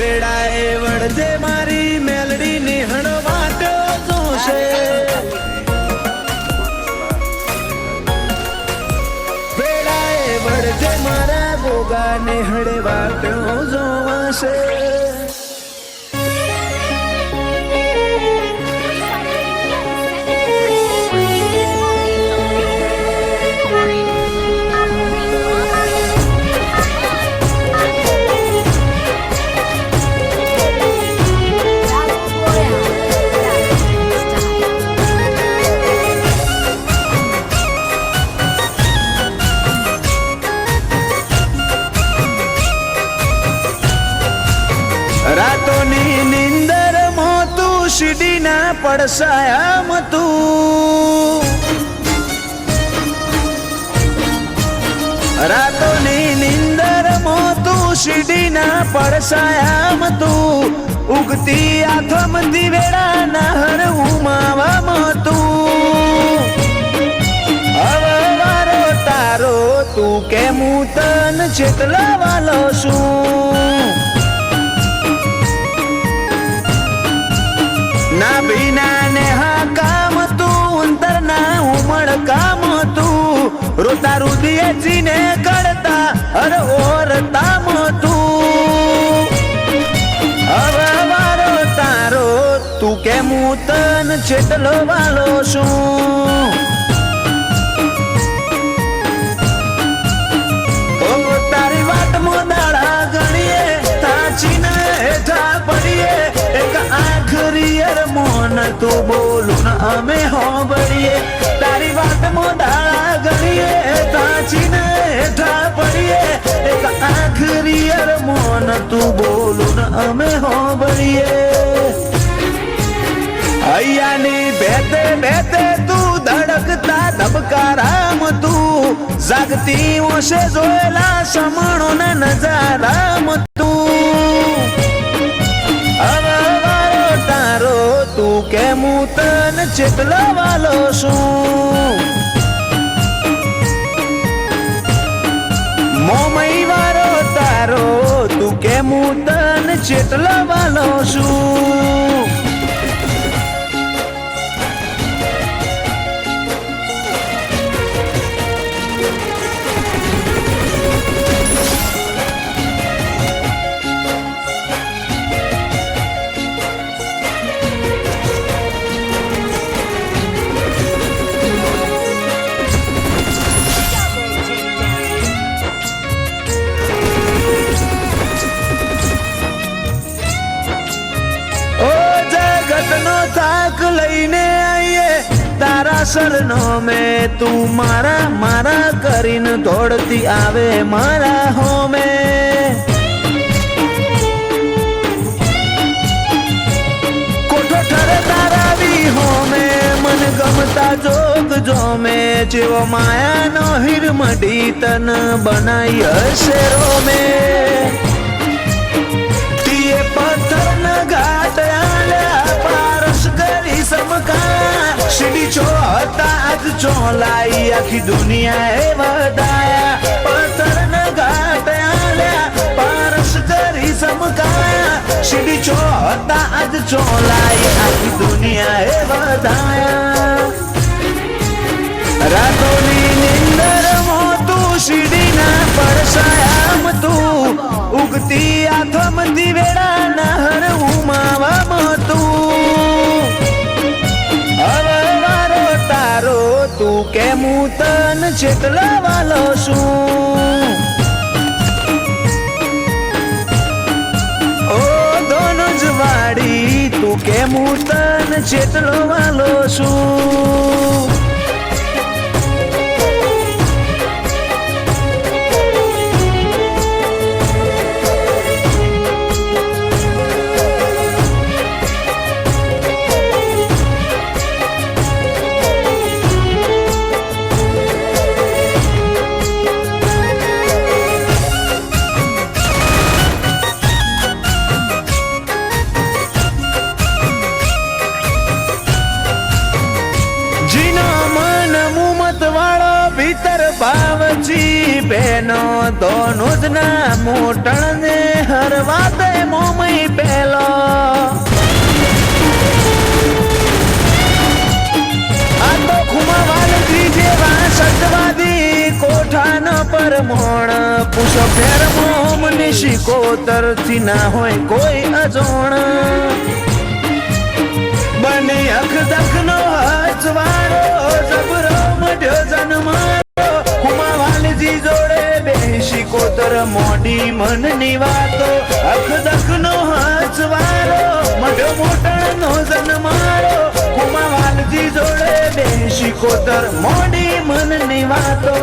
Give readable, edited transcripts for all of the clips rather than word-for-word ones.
વેળાએ વળજે મારી મેલડી નિહણ વાટો જોશે વેળાએ વળજે મારા ગોગા નિહળ વાટો જોવાશે રાતોની નિંદર મોતું શીડીના પડસાયા મતું રાતોની નિંદર મોતું શીડીના પડસાયા મતું ઉગતી આથમતી વેળાના હર ઉમાવા મતું હવે વારો તારો તું કેમ તન ચેતલા વાલો શું ના ભીના ને હા કામ તું અંતર ના ઉમળ કામ તું રોતા રુદિયે જીને કડતા હર ઓર તામ તું હવે વારો તારો તું કેમ તન ચેટલો વાલો શું તારી વાટ મોદાળા ગણીએ તાચીને હેઠા પડીએ એક આખરી મોન તું બોલું ને અમે હોબળીએ તારી વાત મોદાળા ગણીએ તાચીને હેઠા પડીએ એક આખરી મોન તું બોલું ને અમે હોબળીએ હૈયાની બેતે બેતે તું ધડકતા ધબકારામ તું જાગતી ઓશે જોયેલા સમણો ને નજારામ તું હવે વારો તારો તું કેમ તન ચેટલો વાલો શું મોમઈ વારો તારો તું કેમ તન ચેટલો વાલો શું થાક લઈને આઈએ તારા સરનો મેં તું મારા મારા કરીને દોડતી આવે મારા હોમે કોઠો ઠરે તારા વી હોમે મન ગમતા જોગ જોમે જેવો માયાનો હિરમડી તન બનાઈ હશે રોમે તીએ પથ્થર ન ઘાટ આલ્યા પારસ કરી સમકા સીડી છો હતા આજ ચોલાઈ આખી દુનિયા એ વધાયા પથ્થર ન ઘાટ આલ્યા પારસ કરી સમકા સીડી છો હતા આજ ચોલાઈ આખી દુનિયા એ વધાયા રાતોની નિંદર મોતું સીડીના પડસાયામ તું ઉગતી આથમતી વેળાના હર ઉમાવામાં તું હવે વારો તારો તું કેમ તન ચેટલા વાલો શું ઓ દોનો જવાડી તું કેમ તન ચેટલો વાલો શું ભાવજી બેનો દોનો જ ના મોટણ ને હરવા દે મોમઈ પેલો આ તો ખુમા વાલજી જેવા સટવાદી કોઠાન પર મોણ પૂછો ફેર મોમ ની શિકોતર થી ના હોય કોઈ અજોણ બને અખ દખ નો હચવારો જબરો મઢ્યો જન્મારો ખુમા વાલજી જોડે બેસી કોતર મોડી મન ની વાતો અખ દખ નો હચવારો મઢ્યો મોટણ નો જન્મારો ખુમા વાલજી જોડે બેસી કોતર મોડી મન ની વાતો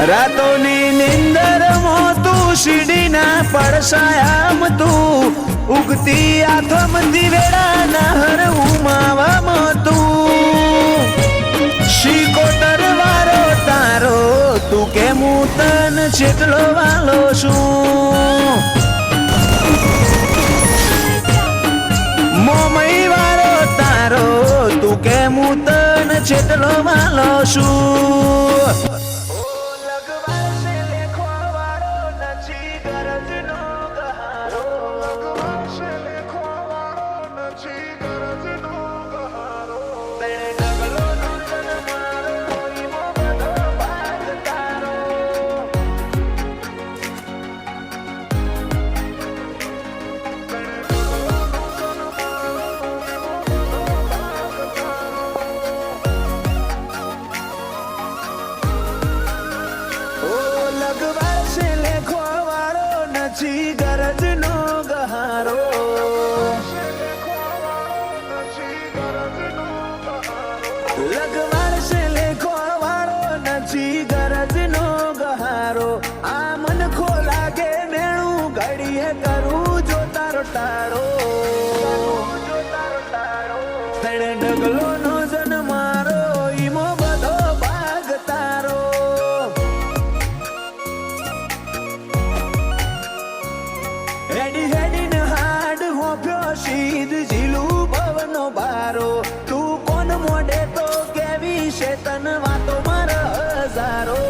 રાતોની નિંદર માં તું શીડી ના પડસાયામ તું ઉગતી આથમ દિવેડા ના હર ઉમાવામાં તું શીકોતર વારો તારો તું કે હું તન છેટલો વાલો છું મોમઈ વારો તારો તું કે હું તન છેટલો વાલો છું ગરજ નો ગહારો લગવાડ છે લેખો વાળો નથી ગરજ નો ગહારો આ મન ખો લાગે મેળું ઘડીએ કરું જો તારો ટાળો તણે ડગલો નો જન મારો ઈમો બધો ભાગ તારો હેડી હેડી ને હાડ હોપ્યો શીદ ઝીલું ભવનો બારો તું કોણ મોડે તો કેવી છે તન વાતો માર હજારો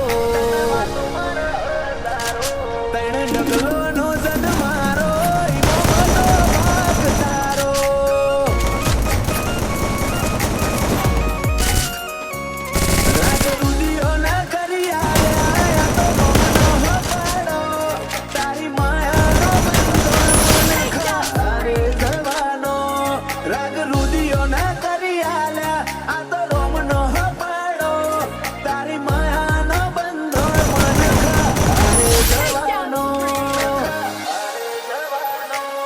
તણ ડગલો નો જન મારો ઈમો બધો ભાગ તારો રાગ રૂડિયો ના કરી આયા તો મોનો હપાડો તારી માયા રાગ રૂદિયો ના કરી આલ્યા આ તો રોમ નો હપાડો તારી માયા નો બંધો મને ખારે જવાનો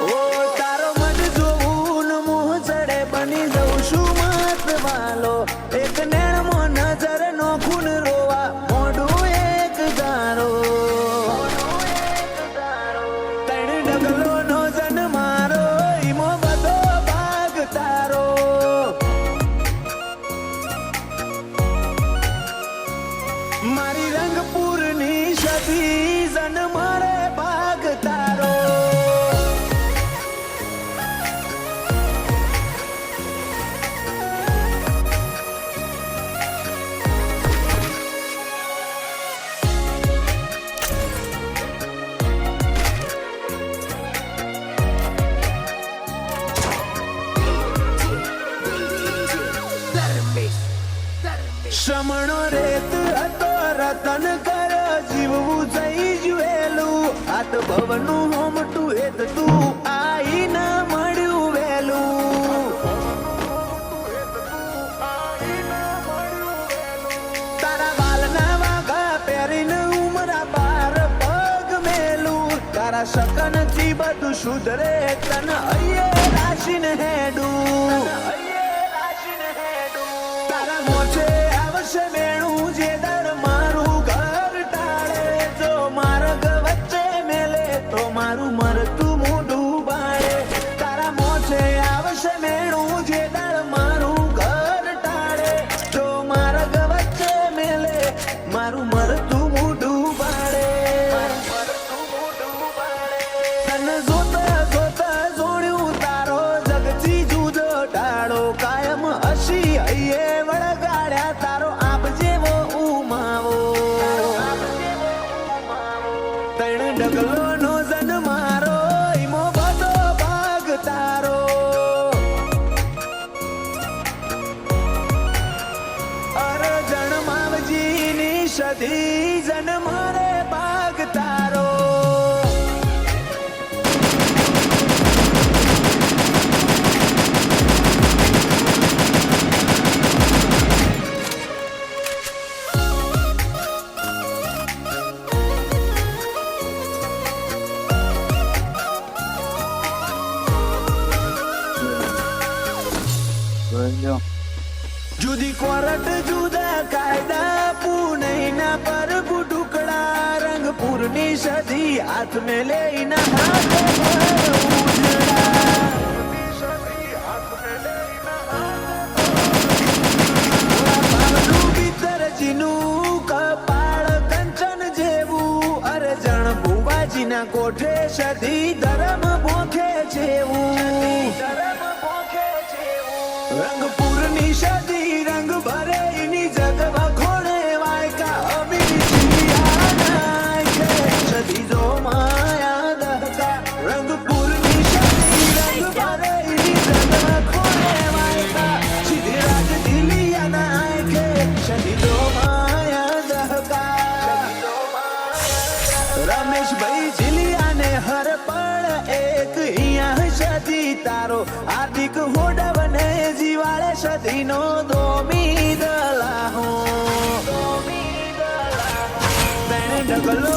ઓ તારો મન જોવું મોહ ચડે બની જઉં છું મત વાલો એક નેણ મો નજર નો ખૂન રોવા મોઢું એક ગારો તણ ડગલો નો જન મારો ઈમો બધો ભાગ તારો મારી રંગપુરની સદી જન મારે ભાગ તારો શ્રમણો રેત હતો રતન કર જીવવું જઈ જુએલું આત ભવનું હોમટું હેત તું આઈ ના મળ્યું વેલું તારા બાલના વાઘા પહેરીને ઉમરા બાર પગ મેલું તારા શકન થી બધું સુધરે તન અયે રાશિને હેડું તારા મોચે આવશે મેણું જે દર મારું ઘર ટાળે જો માર્ગ વચ્ચે મેલે તો મારું મરતું મોઢું બાળે તારા મોચે આવશે મેણું જે દર મારું ઘર ટાળે જો માર્ગ વચ્ચે મેલે મારું મરતું મોઢું બાળે તને જોતા જોતા જોડ્યું તારો જગથી જુદો ટાળો કાયમ હસી હૈયે વળગાડ્યા તારો આપ જેવો તણ ડગલો નો જન મારો ઈમો બધો ભાગ તારો અરે જન્માવજી ની સધી જન મારે ભાગ તારો જુદી કોરટ જુદા કાયદા પુનૈના પરભુ ટુકડા રંગપુરની સધી હાથ મે લઈના હાથ ભીતરજીનું કપાળ કંચન જેવું અરજણ ભુવાજીના કોઠે સધી ધર્મ ભોખે જેવું રંગપુરની સદી રંગ ભરે ની જગવા ખોડે વાયકા અમીરી સદી જો માયા દહકા રંગપુરની સદી રંગ ભરે ની જગવા ખોડે વાયકા સીધી રાજ દિલિયા નાયકે સદી જો માયા દહકા રમેશભાઈ જીલિયાને હર પળ એક અહીંયા સદી તારો હાર્દિક હોડવને જીવાળે સદીનો દોમી દલાહો તને ડગલો